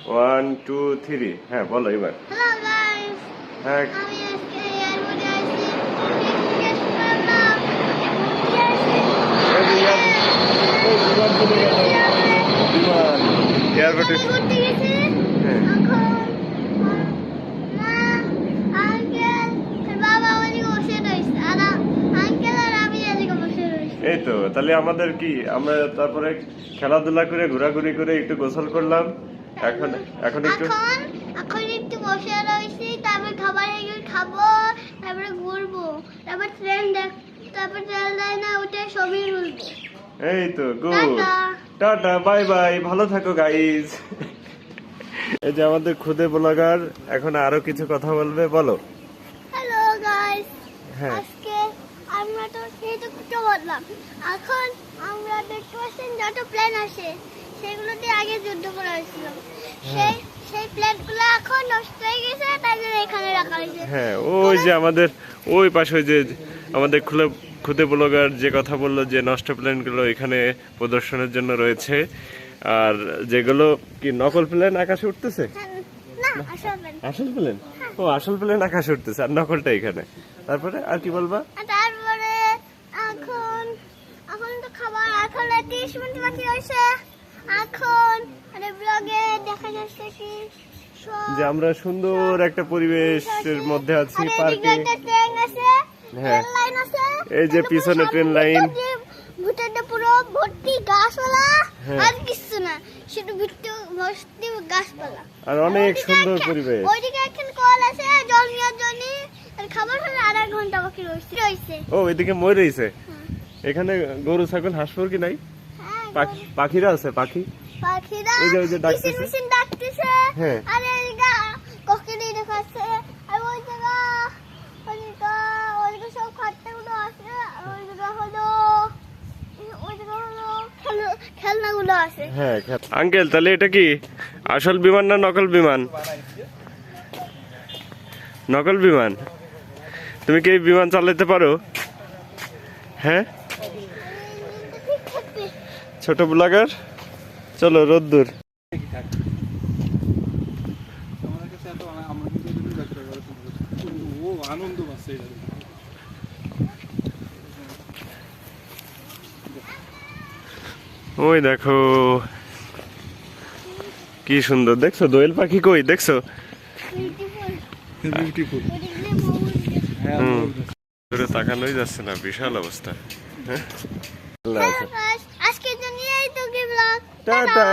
1 2 3 হ্যাঁ বলো এবার। হ্যালো গাইস, হ্যাঁ আমি আজকে এয়ারপোর্টে আসছি। টিকেট করলাম। এয়ারপোর্টে ঘুরতে গেছি। হ্যাঁ এখন মা, আঙ্কেল, বাবা ওদিকে বসে রয়েছে। আর আঙ্কেল আর আমি এদিকে বসে রয়েছি। এই তো তাহলে আমাদের কি আমরা তারপরে খেলাধুলা করে ঘোরাঘুরি করে একটু গোসল করলাম। এখন এখন একটু এখন একটু বসে রয়েছি, তারপর খাবার এগুলো খাবো, তারপরে ঘুরবো, তারপর তারপর ট্রেন লাইনে উঠে ছবি তুলবো। এই তো good tata. Tata bye bye, ভালো থাকো গাইস। এই যে আমাদের খুদে ব্লগার এখন আরো কিছু কথা বলবে, বলো। হ্যালো গাইস, হ্যাঁ আজকে আমরা তো কিছু বললাম। এখন আমরা দেখতে পাচ্ছেন যত প্লেন আসে সেগুলোতে আগে যুদ্ধ করা হয়েছিল। সেই প্লেনগুলো এখন নষ্ট হয়ে গেছে, তাই জন্য এখানে রাখা হয়েছে। হ্যাঁ ওই যে আমাদের ওই পাশে ওই যে আমাদের খুদে ব্লগার যে কথা বললো যে নষ্ট প্লেনগুলো এখানে প্রদর্শনের জন্য রয়েছে, আর যেগুলো কি নকল প্লেন আকাশে উঠতেছে। না, আসলে আসল প্লেন, ও আসল প্লেন আকাশে উঠতেছে আর নকলটা এখানে। তারপরে আর কি বলবা? তারপরে এখন এখন তো খাবার, এখন 30 মিনিট বাকি রয়েছে। এখন ব্লগে দেখা যাচ্ছে কি যে আমরা সুন্দর একটা পরিবেশের মধ্যে আছি, পার্কে। ট্রেন আছে, হ্যাঁ ট্রেন লাইন আছে, এই যে পিছনে ট্রেন লাইন, ভিতরটা পুরো ভর্তি গাছপালা, হ্যাঁ। আর কিছু না, শুধু ভর্তি গাছপালা আর অনেক সুন্দর পরিবেশ। ওইদিকে এখন কল আছে জল নেওয়ার জন্য। আর খাবার হলে 1.5 ঘন্টা বাকি রয়েছে। ও এদিকে মই রয়েছে। এখানে গরু ছাগল হাঁস মুরগি নাই, হ্যাঁ, পাখিরা আছে, পাখি পাখিরা ওই যে ডাকতেছে। মিশিন ডাকতেছে। হ্যাঁ। আর এইদিকে কোকিল দেখাচ্ছে। আর ওইদিকে সব খাট্টাগুলো আছে। আর ওইদিকে হলো খেলনাগুলো আছে। হ্যাঁ আঙ্কেল তাহলে এটা কি আসল বিমান না নকল বিমান? নকল বিমান। তুমি কি এই বিমান চালাতে পারো? হ্যাঁ ঠিক থাকবে। ছোট ব্লগার, চলো রোদ্দুর। আনন্দ পাচ্ছে। ওই দেখো কি সুন্দর, দেখছো দোয়েল পাখি? কই দেখছো? বিউটিফুল। তাকানোই যাচ্ছে না, বিশাল অবস্থা। হ্যাঁ আজকের জন্য এই তো কি ব্লগ। টাটা।